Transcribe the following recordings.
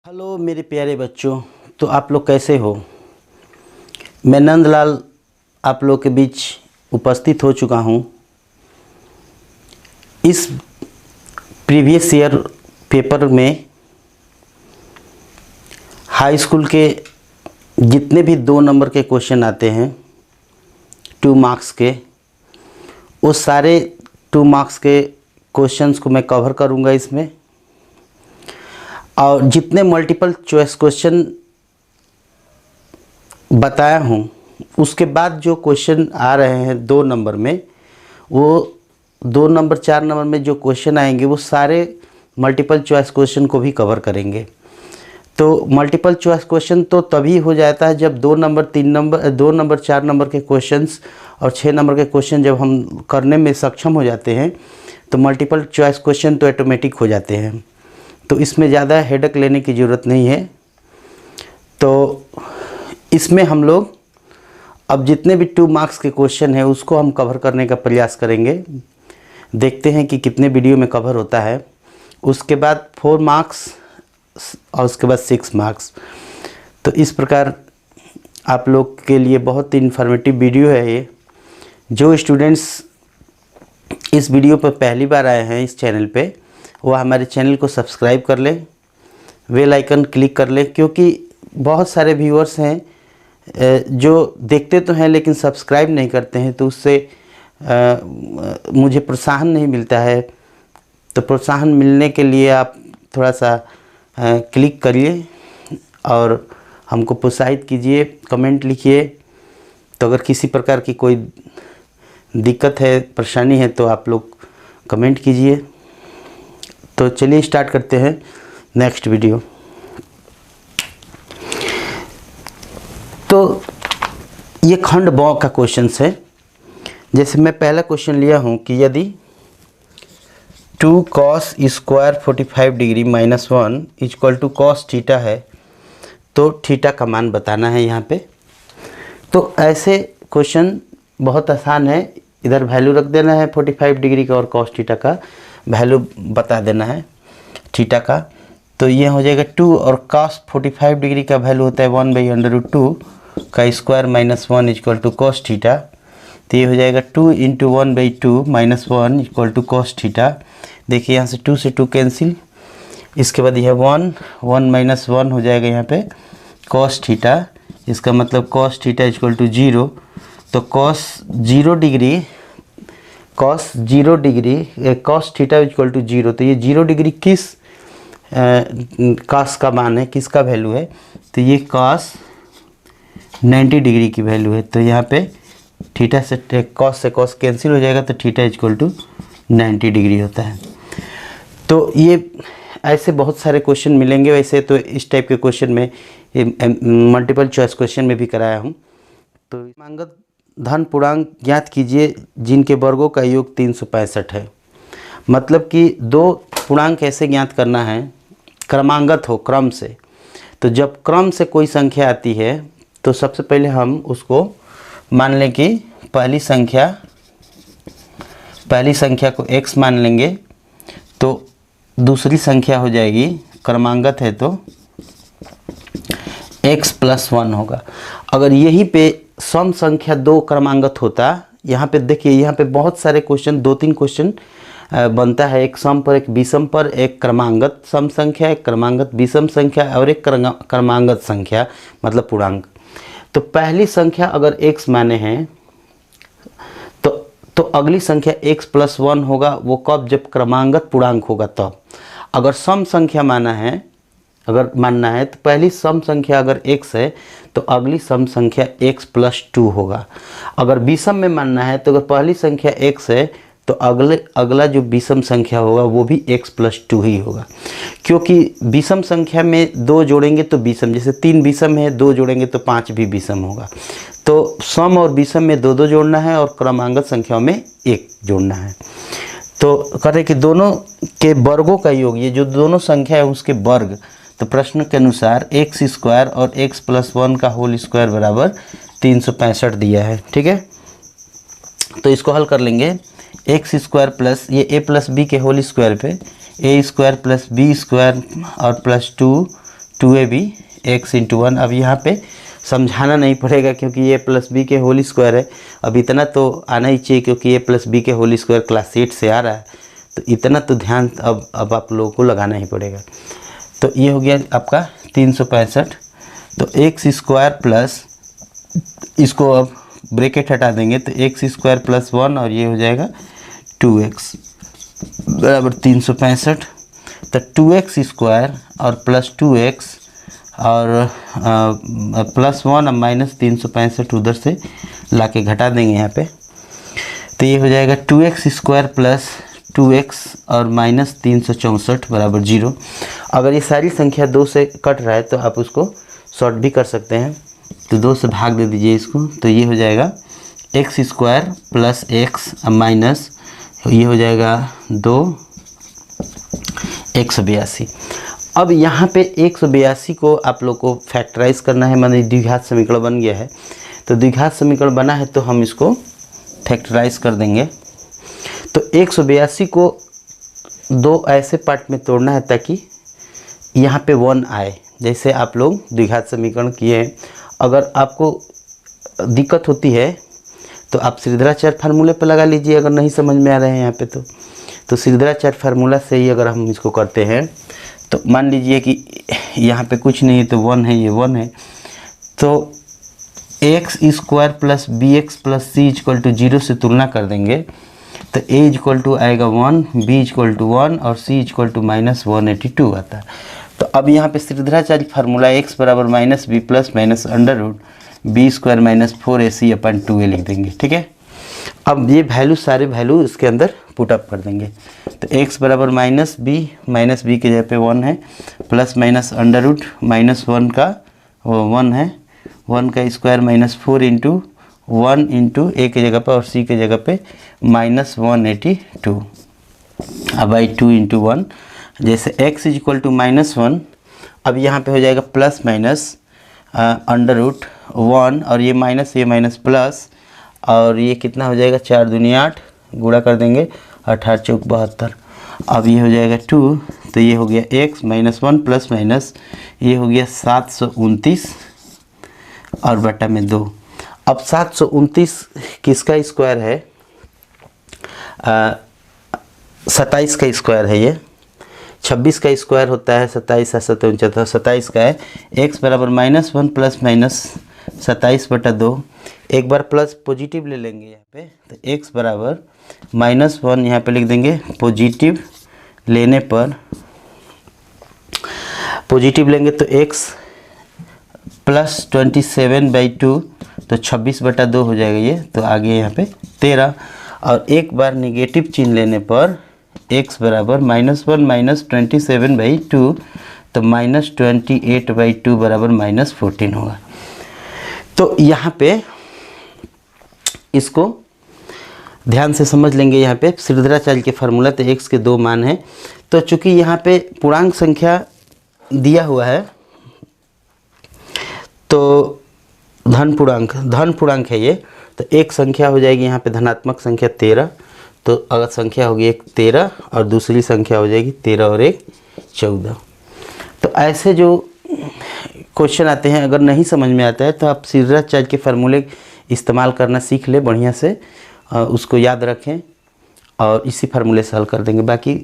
Hello मेरे प्यारे बच्चों, तो आप लोग कैसे हो। मैं नंदलाल आप लोग के बीच उपस्थित हो चुका हूँ। इस प्रीवियस ईयर पेपर में हाई स्कूल के जितने भी 2 नंबर के क्वेश्चन आते हैं 2 मार्क्स के, वो सारे 2 मार्क्स के क्वेश्चंस को मैं कवर करूँगा इसमें। और जितने मल्टीपल चॉइस क्वेश्चन बताया हूँ उसके बाद जो क्वेश्चन आ रहे हैं 2 नंबर में, वो 2 नंबर 4 नंबर में जो क्वेश्चन आएंगे वो सारे मल्टीपल चॉइस क्वेश्चन को भी कवर करेंगे। तो मल्टीपल चॉइस क्वेश्चन तो तभी हो जाता है जब 2 नंबर 3 नंबर 2 नंबर 4 नंबर के क्वेश्चंस और 6 नंबर के क्वेश्चन जब हम करने में सक्षम हो जाते हैं तो मल्टीपल चॉइस क्वेश्चन तो ऑटोमेटिक हो जाते हैं। तो इसमें ज़्यादा हेडेक लेने की ज़रूरत नहीं है। तो इसमें हम लोग अब जितने भी 2 मार्क्स के क्वेश्चन हैं उसको हम कवर करने का प्रयास करेंगे। देखते हैं कि कितने वीडियो में कवर होता है। उसके बाद 4 मार्क्स और उसके बाद 6 मार्क्स। तो इस प्रकार आप लोग के लिए बहुत इन्फॉर्मेटिव वीडियो है ये। जो स्टूडेंट्स इस वीडियो पर पहली बार आए हैं इस चैनल पे, वो हमारे चैनल को सब्सक्राइब कर लें, बेल आइकन क्लिक कर लें, क्योंकि बहुत सारे व्यूअर्स हैं जो देखते तो हैं लेकिन सब्सक्राइब नहीं करते हैं। तो उससे मुझे प्रोत्साहन नहीं मिलता है। तो प्रोत्साहन मिलने के लिए आप थोड़ा सा क्लिक करिए और हमको प्रोत्साहित कीजिए, कमेंट लिखिए। तो अगर किसी प्रकार की कोई दिक्कत है, परेशानी है तो आप लोग कमेंट कीजिए। तो चलिए स्टार्ट करते हैं नेक्स्ट वीडियो। तो ये खंड ब का क्वेश्चन है। जैसे मैं पहला क्वेश्चन लिया हूँ कि यदि 2 cos square 45 degree -1 equal to cos theta है तो थीटा का मान बताना है यहाँ पे। तो ऐसे क्वेश्चन बहुत आसान है। इधर वैल्यू रख देना है 45 डिग्री का और cos थीटा का वैल्यू बता देना है थीटा का। तो ये हो जाएगा 2 और cos 45 डिग्री का वैल्यू होता है 1/√2 का square -1 equal to cos theta. तो ये हो जाएगा 2 × 1/2 -1 इक्वल टू cos थीटा। देखिए यहाँ से 2 से 2 कैंसिल। इसके बाद यह 1 1 हो जाएगा यहाँ पे cos थीटा। इसका मतलब cos थीटा इक्वल टू 0। तो cos 0 थीटा इक्वल टू 0। तो ये 0 डिग्री किस cos का मान है, किसका वैल्यू है? तो ये cos 90 डिग्री की वैल्यू है। तो यहाँ पे थीटा से cos कैंसिल हो जाएगा तो थीटा इक्वल टू 90 डिग्री होता है। तो ये ऐसे बहुत सारे क्वेश्चन मिलेंगे। वैसे तो इस टाइप के क्वेश्चन में मल्टीपल चॉइस क्वेश्चन में भी कराया हूँ। तो क्रमांगत धन पूर्णांक ज्ञात कीजिए जिनके वर्गों का योग 365 है। मतलब कि 2 पूर्णांक कैसे ज्ञात करना है, क्रमांगत हो, क्रम से। तो जब क्रम से कोई संख्या आती है तो सबसे पहले हम उसको मान लें कि पहली संख्या को x मान लेंगे। तो दूसरी संख्या हो जाएगी, क्रमांगत है तो x + 1 होगा। अगर यहीं पे सम संख्या 2 क्रमांगत होता, यहाँ पे देखिए, यहाँ पे बहुत सारे क्वेश्चन 2-3 क्वेश्चन बनता है। एक सम पर, एक विषम पर, एक क्रमांगत सम संख्या, एक क्रमांगत विषम संख्या और एक क्रमांगत संख्या मतलब पूर्णांक। तो पहली संख्या अगर x माने हैं तो अगली संख्या x + 1 होगा। वो कब? जब क्रमांगत पूर्णांक होगा तब। अगर सम संख्या मानना है तो पहली सम संख्या अगर x है तो अगली सम संख्या x + 2 होगा। अगर विषम में मानना है तो अगर पहली संख्या x है तो अगला जो विषम संख्या होगा वो भी x + 2 ही होगा। क्योंकि विषम संख्या में 2 जोड़ेंगे तो विषम, जैसे 3 विषम है, 2 जोड़ेंगे तो 5 भी विषम होगा। तो सम और विषम में 2-2 जोड़ना है और क्रमांगत संख्याओं में 1 जोड़ना है। तो करें कि दोनों के वर्गों का योग, ये जो दोनों संख्या है उसके वर्ग। तो प्रश्न के अनुसार x² और x + 1 का होल स्क्वायर बराबर 365 दिया है। ठीक है, तो इसको हल कर लेंगे। x² प्लस ये a + b के होल स्क्वायर पे a² + b² और +2 2ab x इंटू 1। अब यहाँ पे समझाना नहीं पड़ेगा क्योंकि ये प्लस बी के होल स्क्वायर है। अब इतना तो आना ही चाहिए क्योंकि ये प्लस बी के होल स्क्वायर क्लास 8 से आ रहा है, तो इतना तो ध्यान अब आप लोगों को लगाना ही पड़ेगा। तो ये हो गया आपका 365। तो एक्स स्क्वायर प्लस, इसको अब ब्रैकेट हटा देंगे तो एक्स स्क्वायर प्लस 1 और ये हो जाएगा 2x बराबर 365। तो 2x स्क्वायर और प्लस 2x और प्लस 1 और माइनस 365 उधर से लाके घटा देंगे यहाँ पे। तो ये हो जाएगा 2x स्क्वायर प्लस 2x और माइनस 364 बराबर 0। अगर ये सारी संख्या 2 से कट रहा है तो आप उसको शॉर्ट भी कर सकते हैं। तो 2 से भाग दे दीजिए इसको, तो ये हो जाएगा x square plus x minus ये हो जाएगा 2 182। अब यहाँ पे 182 को आप लोग को फैक्टराइज करना है, माने द्विघात समीकरण बन गया है। तो द्विघात समीकरण बना है तो हम इसको फैक्टराइज कर देंगे। तो 182 को 2 ऐसे पार्ट में तोड़ना है ताकि यहाँ पे 1 आए, जैसे आप लोग द्विघात समीकरण किए हैं। अगर आपको दिक्कत होती है तो आप श्रीधराचार्य फार्मूले पर लगा लीजिए, अगर नहीं समझ में आ रहे हैं यहाँ पे तो श्रीधराचार्य फार्मूला से ही अगर हम इसको करते हैं तो मान लीजिए कि यहाँ पे कुछ नहीं है तो 1 है, ये 1 है। तो x square plus b x plus c equal to 0 से तुलना कर देंगे तो ए इक्वल टू आएगा 1, बी इक्वल टू 1 और सी इक्वल टू माइनस 182 आता है। तो अब यहाँ पे श्रीधराचार्य फार्मूला एक्स बराबर minus b plus minus under root b square minus 4ac अपन 2a लिख देंगे, ठीक है। अब ये वैल्यू सारे वैल्यू इसके अंदर पुट अप कर देंगे। तो x बराबर माइनस बी के जगह पे 1 है, plus minus under root minus 1 का 1 है, 1 का square minus 4 into 1 into a के जगह पे और सी के जगह पे माइनस 182 अब बाई 2 इंटू 1। जैसे x is equal to minus 1, अब यहाँ पे हो जाएगा प्लस माइनस अंडर रूट 1 और ये माइनस प्लस और ये कितना हो जाएगा 4 दूनी 8 गुणा कर देंगे 18 चौक 72। अब ये हो जाएगा 2, तो ये हो गया x माइनस 1 प्लस माइनस ये हो गया 729 और बटा में 2। अब 729 किसका स्क्वायर है? 27 का स्क्वायर है। ये 26 का स्क्वायर होता है 27 है 27 का है। x बराबर माइनस 1 प्लस माइनस 27 बटा 2। एक बार प्लस पॉजिटिव ले लेंगे यहाँ पे, तो x बराबर माइनस 1 यहाँ पे लिख देंगे। पॉजिटिव लेने पर पॉजिटिव लेंगे तो x प्लस 27/2 तो 26 बटा 2 हो जाएगा ये, तो आगे यहाँ पे 13। और एक बार निगेटिव चिन्ह लेने पर x बराबर माइनस 1 माइनस 27/2 तो माइनस 28/2 बराबर माइनस 14 होगा। तो यहाँ पे इसको ध्यान से समझ लेंगे। यहाँ पे श्रीधराचार्य के फार्मूला तो x के 2 मान हैं। तो चूंकि यहाँ पे पूर्णांक संख्या दिया हुआ है तो धन पूर्णांक है ये, तो एक संख्या हो जाएगी यहाँ पे धनात्मक संख्या 13। तो अगर संख्या होगी एक 13 और दूसरी संख्या हो जाएगी 13 और 1 14। तो ऐसे जो क्वेश्चन आते हैं अगर नहीं समझ में आता है तो आप श्रीधराचार्य के फार्मूले इस्तेमाल करना सीख ले बढ़िया से, उसको याद रखें और इसी फार्मूले से हल कर देंगे। बाकी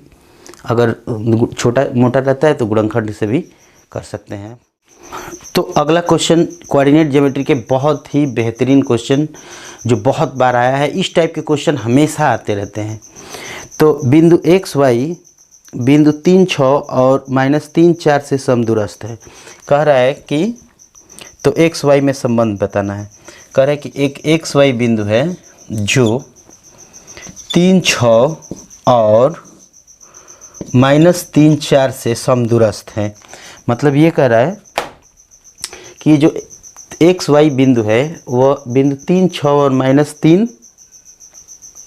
अगर छोटा मोटा रहता है तो गुणनखंड से भी कर सकते हैं। तो अगला क्वेश्चन कोऑर्डिनेट ज्योमेट्री के बहुत ही बेहतरीन क्वेश्चन जो बहुत बार आया है। इस टाइप के क्वेश्चन हमेशा आते रहते हैं। तो बिंदु एक्स वाई बिंदु 3 6 और -3 4 से समदूरस्थ है। कह रहा है कि तो एक्स वाई में संबंध बताना है। कह रहा है कि एक एक्स वाई बिंदु है जो 3 6 और -3 4 से समदूरस्थ है। मतलब ये कह रहा है कि जो एक्स वाई बिंदु है वह बिंदु 3 6 और -3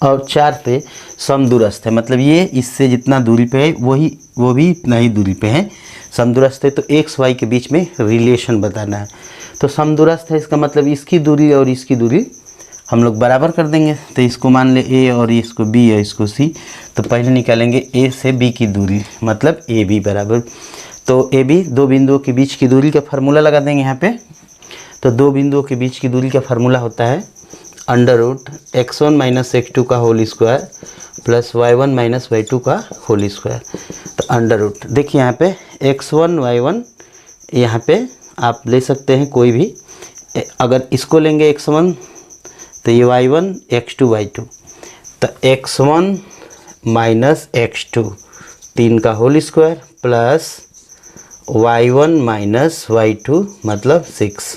और 4 पे समदूरस्थ है। मतलब ये इससे जितना दूरी पे है वो भी इतना ही दूरी पे है, समदूरस्थ है। तो एक्स वाई के बीच में रिलेशन बताना है। तो समदूरस्थ है इसका मतलब इसकी दूरी और इसकी दूरी हम लोग बराबर कर देंगे। तो इसको मान ले ए और इसको बी है इसको सी। तो पहले निकालेंगे ए से बी की दूरी, मतलब ए बी बराबर। तो ए बी, दो बिंदुओं के बीच की दूरी का फार्मूला लगा देंगे यहाँ पे। तो दो बिंदुओं के बीच की दूरी का फार्मूला होता है √x1 - x2 का whole square plus y1 - y2 का होल स्क्वायर। तो देखिए यहाँ पे x1 y1, यहाँ पे आप ले सकते हैं कोई भी। अगर इसको लेंगे x1 तो ये y1, x2 y2, तो x1 - x2 3 का whole square plus y1 - y2 मतलब 6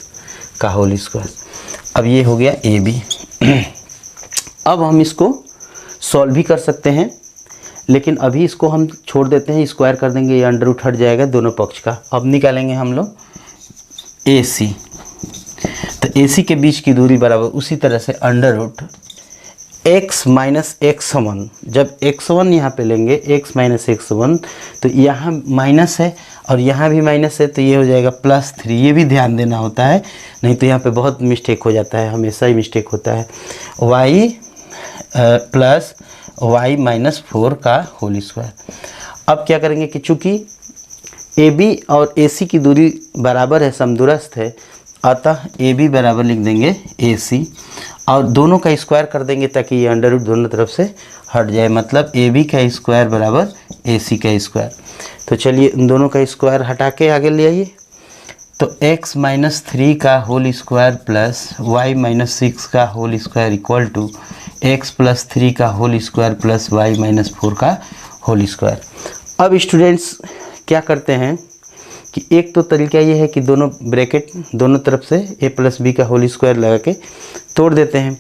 का होल स्क्वायर। अब ये हो गया ए बी। अब हम इसको सॉल्व भी कर सकते हैं, लेकिन अभी इसको हम छोड़ देते हैं, स्क्वायर कर देंगे, ये अंडर रूट हट जाएगा दोनों पक्ष का। अब निकालेंगे हम लोग ए सी। तो ए सी के बीच की दूरी बराबर उसी तरह से √x - x1। जब x1 यहाँ पे लेंगे, x - x1, तो यहाँ माइनस है और यहाँ भी माइनस है, तो ये हो जाएगा +3। ये भी ध्यान देना होता है, नहीं तो यहाँ पे बहुत मिस्टेक हो जाता है, हमेशा ही मिस्टेक होता है। y प्लस y -4 का होल स्क्वायर। अब क्या करेंगे कि चूँकि ए बी और ए सी की दूरी बराबर है, समदूरस्थ है, अतः ए बी बराबर लिख देंगे ए सी और दोनों का स्क्वायर कर देंगे ताकि ये अंडर रूट दोनों तरफ से हट जाए। मतलब ए बी का स्क्वायर बराबर ए सी का स्क्वायर। तो चलिए इन दोनों का स्क्वायर हटा के आगे ले आइए। तो x - 3 का होल स्क्वायर प्लस y - 6 का whole square equal to x + 3 का होल स्क्वायर प्लस y - 4 का होल स्क्वायर। अब स्टूडेंट्स क्या करते हैं कि एक तो तरीका ये है कि दोनों ब्रैकेट दोनों तरफ से a + b का होल स्क्वायर लगा के तोड़ देते हैं,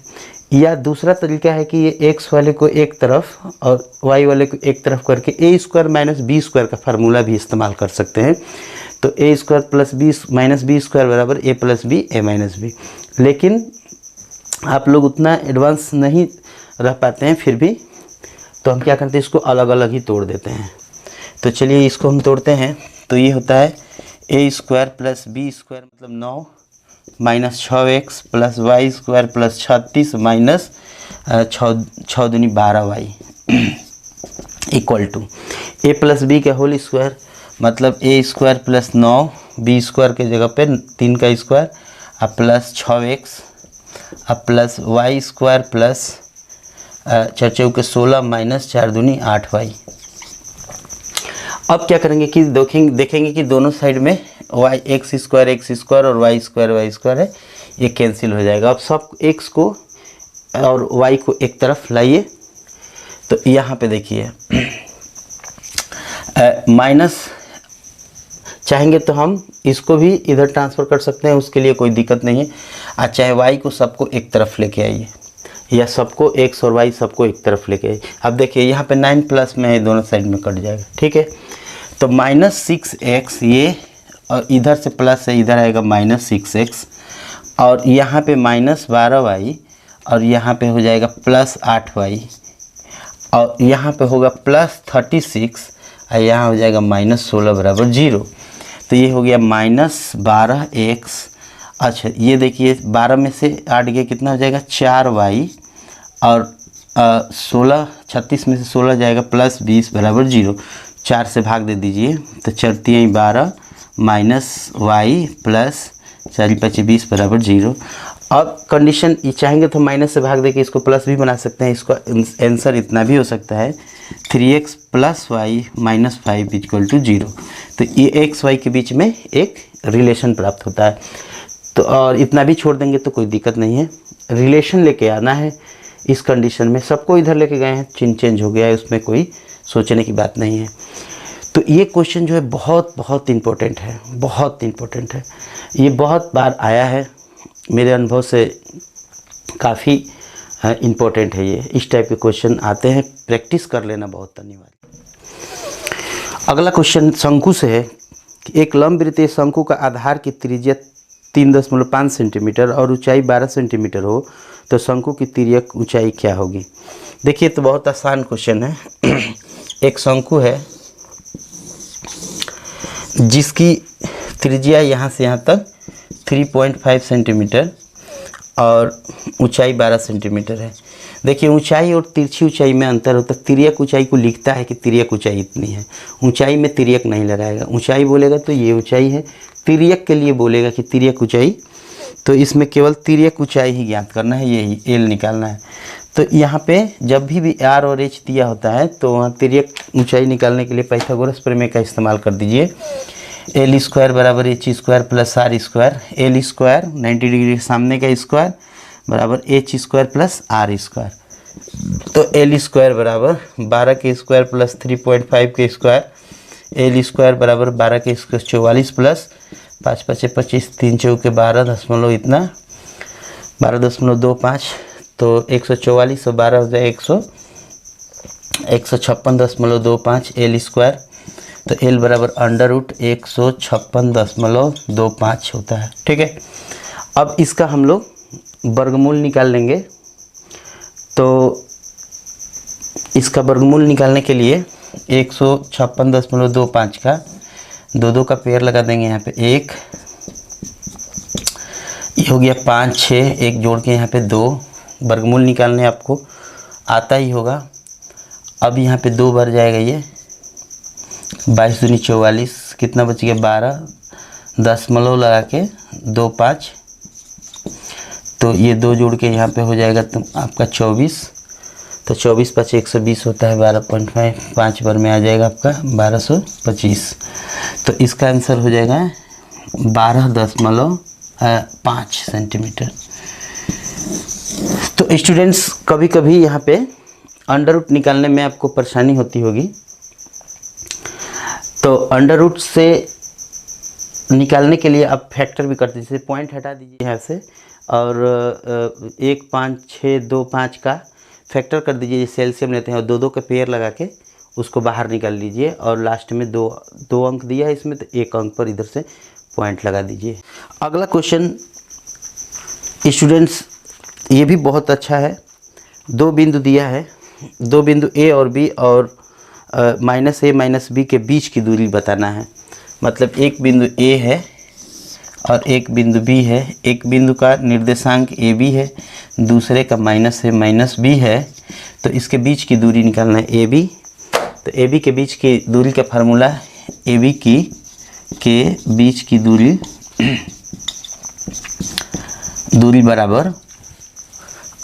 या दूसरा तरीका है कि ये x वाले को एक तरफ और y वाले को एक तरफ करके a² - b² का फार्मूला भी इस्तेमाल कर सकते हैं। तो a² + b b² बराबर a + b a - b। लेकिन आप लोग उतना एडवांस नहीं रह पाते हैं फिर भी, तो हम क्या करते हैं, इसको अलग अलग ही तोड़ देते हैं। तो चलिए इसको हम तोड़ते हैं। तो ये होता है a² + b² मतलब 9 - 6x plus y² plus 36 minus 6 दूनी 12y equal to a + b का होल स्क्वायर मतलब a² प्लस 9 b² के जगह पे 3 का स्क्वायर अब प्लस 6x अब प्लस y² प्लस 4 के 16 माइनस 4 दूनी 8y। अब क्या करेंगे कि देखेंगे कि दोनों साइड में x² और y² है, ये कैंसिल हो जाएगा। अब सब x को और y को एक तरफ लाइए। तो यहाँ पे देखिए माइनस चाहेंगे तो हम इसको भी इधर ट्रांसफ़र कर सकते हैं, उसके लिए कोई दिक्कत नहीं है। चाहे y को सबको एक तरफ लेके आइए या सबको x और y सबको एक तरफ लेके आइए। अब देखिए यहाँ पे 9 प्लस में है, दोनों साइड में कट जाएगा, ठीक है। तो -6x ये और इधर से प्लस है, इधर आएगा -6x और यहाँ पे -12y और यहाँ पे हो जाएगा +8y और यहाँ पे होगा +36 और यहाँ हो जाएगा -16 बराबर 0। तो ये हो गया -12x। अच्छा ये देखिए 12 में से 8 गया कितना हो जाएगा 4y और 36 में से 16 जाएगा +20 बराबर 0। 4 से भाग दे दीजिए तो 4 × 12 -y प्लस 4 × 5 = 20 बराबर 0। अब कंडीशन ये चाहेंगे तो माइनस से भाग देके इसको प्लस भी बना सकते हैं। इसका आंसर इतना भी हो सकता है 3x + y - 5 = 0। तो ये x y के बीच में एक रिलेशन प्राप्त होता है। तो और इतना भी छोड़ देंगे तो कोई दिक्कत नहीं है, रिलेशन लेके आना है। इस कंडीशन में सबको इधर लेके गए हैं, चिन्ह चेंज हो गया है, उसमें कोई सोचने की बात नहीं है। तो ये क्वेश्चन जो है बहुत इम्पोर्टेंट है, बहुत इम्पोर्टेंट है। ये बहुत बार आया है, मेरे अनुभव से काफ़ी इम्पोर्टेंट है। ये इस टाइप के क्वेश्चन आते हैं, प्रैक्टिस कर लेना बहुत अनिवार्य। अगला क्वेश्चन शंकु से है कि एक लंबवृत्तीय शंकु का आधार की त्रिज्या 3.5 सेंटीमीटर और ऊंचाई 12 सेंटीमीटर हो तो शंकु की तिर्यक ऊंचाई क्या होगी। देखिए तो बहुत आसान क्वेश्चन है। एक शंकु है जिसकी त्रिज्या यहाँ से यहाँ तक 3.5 सेंटीमीटर और ऊंचाई 12 सेंटीमीटर है। देखिए ऊंचाई और तिरछी ऊंचाई में अंतर होता है। तिर्यक ऊंचाई को लिखता है कि तिर्यक ऊंचाई इतनी है, ऊंचाई में तिर्यक नहीं लगाएगा। ऊंचाई बोलेगा तो ये ऊंचाई है, तिर्यक के लिए बोलेगा कि तिर्यक ऊंचाई, तो इसमें केवल तिर्यक ऊंचाई ही ज्ञात करना है, यही एल निकालना है। तो यहाँ पे जब भी आर और एच दिया होता है तो वहाँ तिर्यक ऊंचाई निकालने के लिए पाइथागोरस प्रमेय का इस्तेमाल कर दीजिए। एल स्क्वायर बराबर h square plus r square, l square 90 degree सामने का स्क्वायर बराबर h square plus r square. तो एल स्क्वायर बराबर 12 के स्क्वायर प्लस 3.5 के स्क्वायर, एल स्क्वायर बराबर 12 के स्क्वायर 44 प्लस 5 5 25, 3 चौके 12 दशमलव इतना 12.25, तो 144 और 12 हो जाए 156.25 एल स्क्वायर। तो एल बराबर अंडर रूट 156.25 होता है। ठीक है, अब इसका हम लोग वर्गमूल निकाल लेंगे। तो इसका वर्गमूल निकालने के लिए 156.25 का दो का पेयर लगा देंगे। यहाँ पे एक, ये हो गया 5 6, एक जोड़ के यहाँ पे 2। वर्गमूल निकालने आपको आता ही होगा। अब यहाँ पे 2 बार जाएगा, ये 22 दूनी 44, कितना बच गया 12, दशमलव लगा के 2 5, तो ये 2 जोड़ के यहाँ पे हो जाएगा तो आपका 24। तो 24 5 120 होता है, 12.5 5 बार में आ जाएगा आपका 1225। तो इसका आंसर हो जाएगा 12.5 सेंटीमीटर। तो स्टूडेंट्स कभी कभी यहाँ पे अंडर रूट निकालने में आपको परेशानी होती होगी, तो अंडर रूट से निकालने के लिए आप फैक्टर भी करते दीजिए, पॉइंट हटा दीजिए यहाँ से और 1 5 6 2 5 का फैक्टर कर दीजिए। जैसे एलसीएम लेते हैं और 2 का पेयर लगा के उसको बाहर निकाल लीजिए और लास्ट में 2 अंक दिया है इसमें, तो 1 अंक पर इधर से पॉइंट लगा दीजिए। अगला क्वेश्चन स्टूडेंट्स ये भी बहुत अच्छा है। 2 बिंदु दिया है, 2 बिंदु ए और बी और माइनस ए माइनस बी के बीच की दूरी बताना है। मतलब एक बिंदु ए है और एक बिंदु बी है, एक बिंदु का निर्देशांक ए बी है, दूसरे का माइनस ए माइनस बी है, तो इसके बीच की दूरी निकालना है ए बी। तो ए बी के बीच की दूरी का फार्मूला ए बी के बीच की दूरी बराबर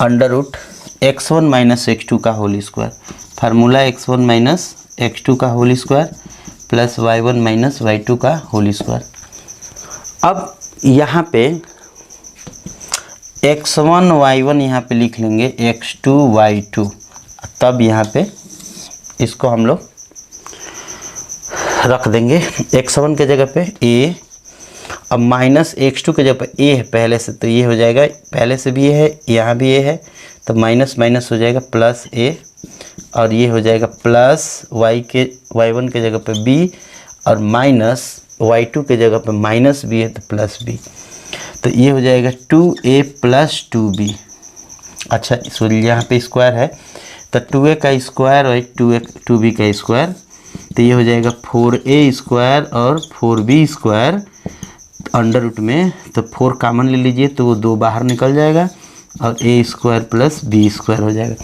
under root x1 minus x2 का whole square, formula x1 minus x2 का whole square plus y1 minus y2 का होल स्क्वायर। अब यहाँ पे x1 y1 यहाँ पे लिख लेंगे x2 y2, तब यहाँ पे इसको हम लोग रख देंगे x1 के जगह पे a, अब माइनस x2 के जगह पे a है पहले से, तो ये हो जाएगा पहले से भी है यहाँ भी a है, तो माइनस माइनस हो जाएगा प्लस a, और ये हो जाएगा प्लस y1 के जगह पे b और माइनस y2 के जगह पे माइनस b है तो प्लस b, तो ये हो जाएगा 2a प्लस 2b। अच्छा सॉरी यहाँ पे स्क्वायर है तो 2a का स्क्वायर और 2b का स्क्वायर, तो ये हो जाएगा 4a स्क्वायर और 4b स्क्वायर अंडर रूट में, तो 4 कॉमन ले लीजिए तो वो 2 बाहर निकल जाएगा और a square plus b square हो जाएगा।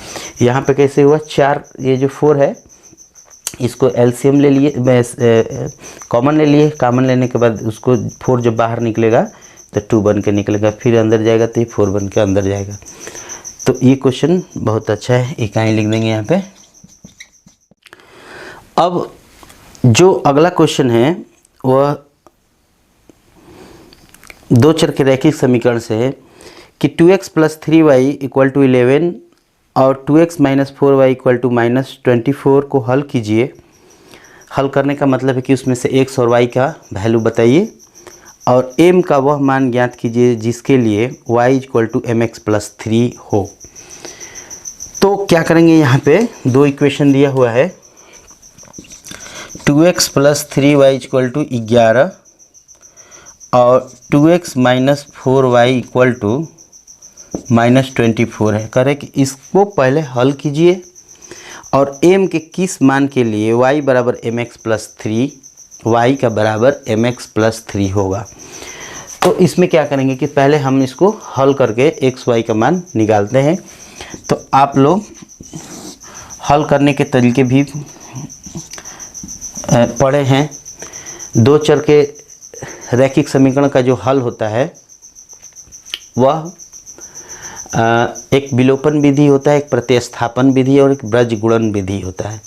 यहाँ पे कैसे हुआ 4, ये जो 4 है इसको एलसीएम ले लिए, कॉमन ले लिए, कॉमन लेने के बाद उसको 4 जब बाहर निकलेगा तो 2 बन के निकलेगा, फिर अंदर जाएगा तो ये 4 बन के अंदर जाएगा। तो ये क्वेश्चन बहुत अच्छा है, इकाई लिख देंगे यहाँ पे। अब जो अगला क्वेश्चन है वह 2 चर के रैखिक समीकरण से है कि 2x plus 3y equal to 11 और 2x minus 4y equal to minus 24 को हल कीजिए। हल करने का मतलब है कि उसमें से x और y का वैल्यू बताइए और m का वह मान ज्ञात कीजिए जिसके लिए y equal to mx plus 3 हो। तो क्या करेंगे, यहाँ पे 2 इक्वेशन दिया हुआ है, 2x plus 3y equal to 11 और 2x minus 4y equal to minus 24 है। करें कि इसको पहले हल कीजिए और m के किस मान के लिए y बराबर mx प्लस 3, y का बराबर mx प्लस 3 होगा। तो इसमें क्या करेंगे कि पहले हम इसको हल करके एक्स वाई का मान निकालते हैं। तो आप लोग हल करने के तरीके भी पढ़े हैं। दो चर के रैखिक समीकरण का जो हल होता है वह एक विलोपन विधि होता है, एक प्रतिस्थापन विधि और एक ब्रज गुणन विधि होता है।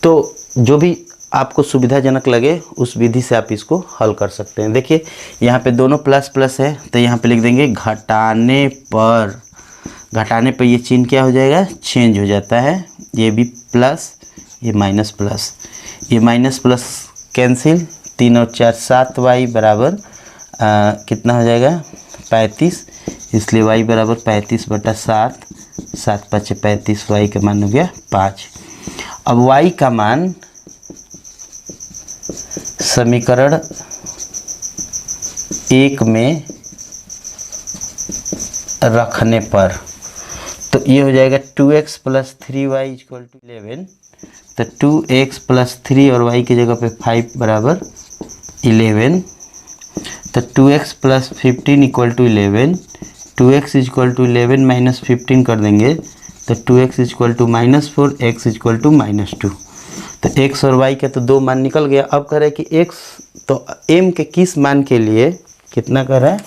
तो जो भी आपको सुविधाजनक लगे उस विधि से आप इसको हल कर सकते हैं। देखिए यहाँ पे दोनों प्लस प्लस है तो यहाँ पे लिख देंगे घटाने पर ये चिन्ह क्या हो जाएगा, चेंज हो जाता है। ये भी प्लस, ये माइनस प्लस, ये माइनस प्लस कैंसिल, 3 और 4 7 वाई बराबर कितना हो जाएगा 35, इसलिए y बराबर 35/7, 7 5 35, y का मान हो गया 5। अब y का मान समीकरण 1 में रखने पर तो ये हो जाएगा 2x + 3y = 11। तो 2x + 3 और y की जगह पे 5 बराबर 11। तो 2x + 15 = 11, 2x = 11 - 15 कर देंगे तो 2x = -4, x = -2। तो x और y का तो 2 मान निकल गया। अब कह रहे हैं कि x तो m के किस मान के लिए कितना कर रहा है,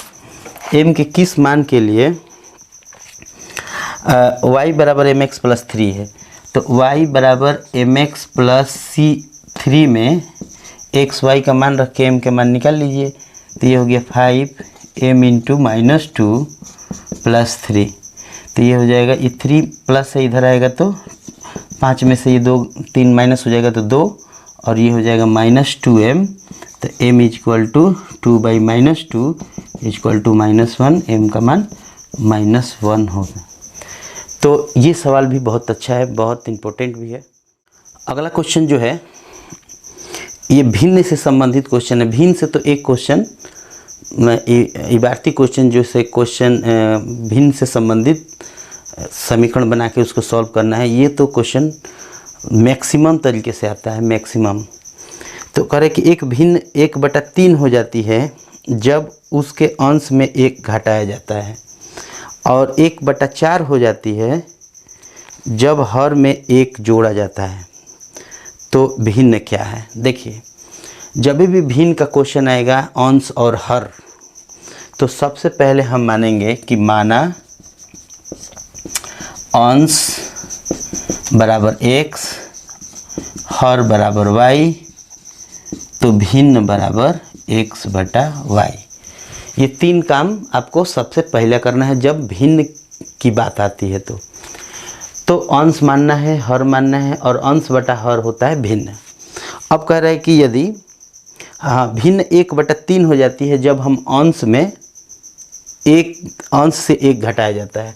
m के किस मान के लिए y बराबर mx + 3 है। तो y बराबर mx + c3 में x y का मान रख के m के मान निकाल लीजिए। तो ये हो गया 5m × -2 + 3। तो ये हो जाएगा, ये 3 प्लस है इधर आएगा तो 5 में से ये 3 माइनस हो जाएगा तो 2 और ये हो जाएगा -2m। तो m = 2 / -2 = -1, m का मान -1 होगा। तो ये सवाल भी बहुत अच्छा है, बहुत इम्पोर्टेंट भी है। अगला क्वेश्चन जो है ये भिन्न से संबंधित क्वेश्चन है। भिन्न से तो एक क्वेश्चन इबारती क्वेश्चन जो से क्वेश्चन भिन्न से संबंधित समीकरण बना के उसको सॉल्व करना है। ये तो क्वेश्चन मैक्सिमम तरीके से आता है, मैक्सिमम। तो करें कि एक भिन्न 1/3 हो जाती है जब उसके अंश में 1 घटाया जाता है, और 1/4 हो जाती है जब हर में 1 जोड़ा जाता है। तो भिन्न क्या है, देखिए जब भी भिन्न का क्वेश्चन आएगा अंश और हर, तो सबसे पहले हम मानेंगे कि माना अंश बराबर x, हर बराबर y, तो भिन्न बराबर x/y। ये 3 काम आपको सबसे पहले करना है जब भिन्न की बात आती है। तो अंश मानना है, हर मानना है, और अंश बटा हर होता है भिन्न। अब कह रहे हैं कि यदि भिन्न 1/3 हो जाती है जब हम अंश में अंश से 1 घटाया जाता है।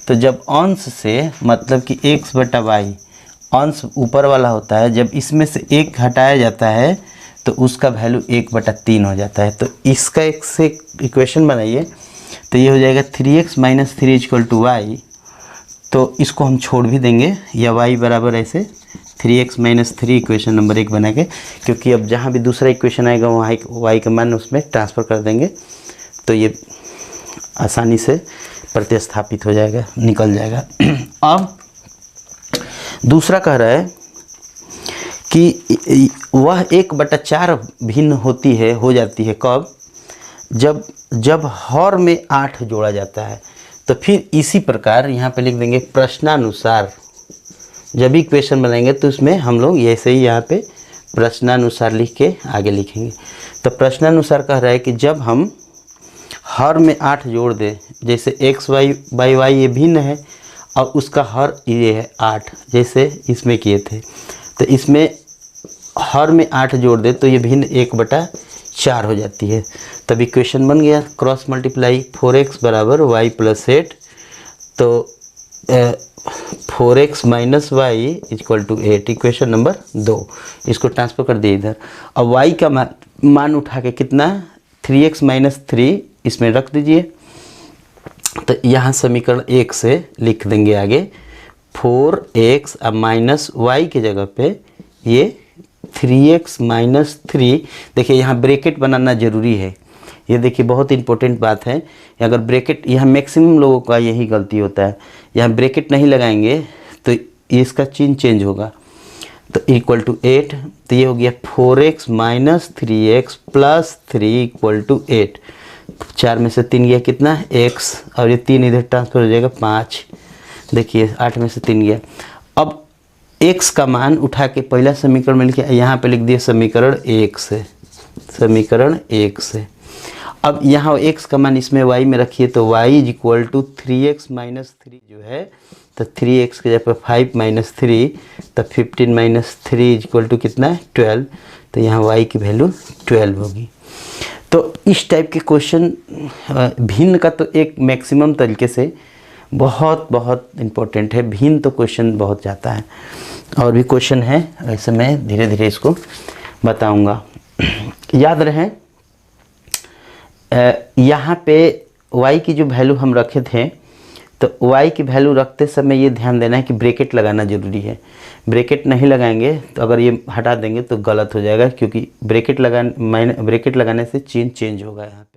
तो जब अंश से मतलब कि x/y अंश ऊपर वाला होता है, जब इसमें से 1 घटाया जाता है तो उसका वैल्यू 1/3 हो जाता है। तो इसका एक से इक्वेशन बनाइए। तो ये हो जाएगा 3x - 3 = y। तो इसको हम छोड़ भी देंगे, या y बराबर ऐसे 3x - 3 इक्वेशन नंबर 1 बना के, क्योंकि अब जहाँ भी दूसरा इक्वेशन आएगा वहाँ y का मान उसमें ट्रांसफ़र कर देंगे तो ये आसानी से प्रतिस्थापित हो जाएगा, निकल जाएगा। अब दूसरा कह रहा है कि वह 1/4 भिन्न होती है, हो जाती है कब, जब हर में 8 जोड़ा जाता है। तो फिर इसी प्रकार यहाँ पे लिख देंगे प्रश्नानुसार। जब भी इक्वेशन बनाएंगे तो उसमें हम लोग ऐसे ही यहाँ पे प्रश्नानुसार लिख के आगे लिखेंगे। तो प्रश्नानुसार कह रहा है कि जब हम हर में 8 जोड़ दें, जैसे x/y ये भिन्न है और उसका हर ये है 8, जैसे इसमें किए थे। तो इसमें हर में 8 जोड़ दे तो ये भिन्न 1/4 हो जाती है। तब इक्वेशन बन गया, क्रॉस मल्टीप्लाई 4x बराबर y + 8। तो 4x - y = 8, इक्वेशन नंबर 2। इसको ट्रांसफ़र कर दिए इधर। अब y का मान उठा के कितना 3x - 3 इसमें रख दीजिए। तो यहाँ समीकरण 1 से लिख देंगे आगे 4x अब -y की जगह पे ये 3x - 3। देखिए यहाँ ब्रैकेट बनाना ज़रूरी है, ये देखिए बहुत इंपॉर्टेंट बात है। अगर ब्रैकेट, यहाँ मैक्सिमम लोगों का यही गलती होता है, यहाँ ब्रैकेट नहीं लगाएंगे तो इसका चिन्ह चेंज होगा। तो इक्वल टू 8, तो ये हो गया 4x minus 3x plus 3 equal to 8। 4 में से 3 गया कितना, x, और ये 3 इधर ट्रांसफर हो जाएगा 5। देखिए 8 में से 3 गया। अब x का मान उठा के पहला समीकरण में लिखे, यहाँ पे लिख दिया समीकरण 1 से, समीकरण 1 से। अब यहाँ x का मान इसमें y में रखिए, तो y is equal to 3x minus 3 जो है, तो 3x के जगह पर 5 माइनस 3, तो 15 माइनस 3 इज इक्वल टू कितना है 12। तो यहाँ y की वैल्यू 12 होगी। तो इस टाइप के क्वेश्चन भिन्न का तो एक मैक्सिमम तरीके से बहुत बहुत इम्पोर्टेंट है। भिन्न तो क्वेश्चन बहुत जाता है, और भी क्वेश्चन है, वैसे मैं धीरे धीरे इसको बताऊंगा। याद रहे यहाँ पे y की जो वैल्यू हम रखे थे, तो y की वैल्यू रखते समय ये ध्यान देना है कि ब्रैकेट लगाना ज़रूरी है। ब्रैकेट नहीं लगाएंगे तो अगर ये हटा देंगे तो गलत हो जाएगा, क्योंकि ब्रैकेट लगाने से चिन्ह चेंज होगा यहाँ पे।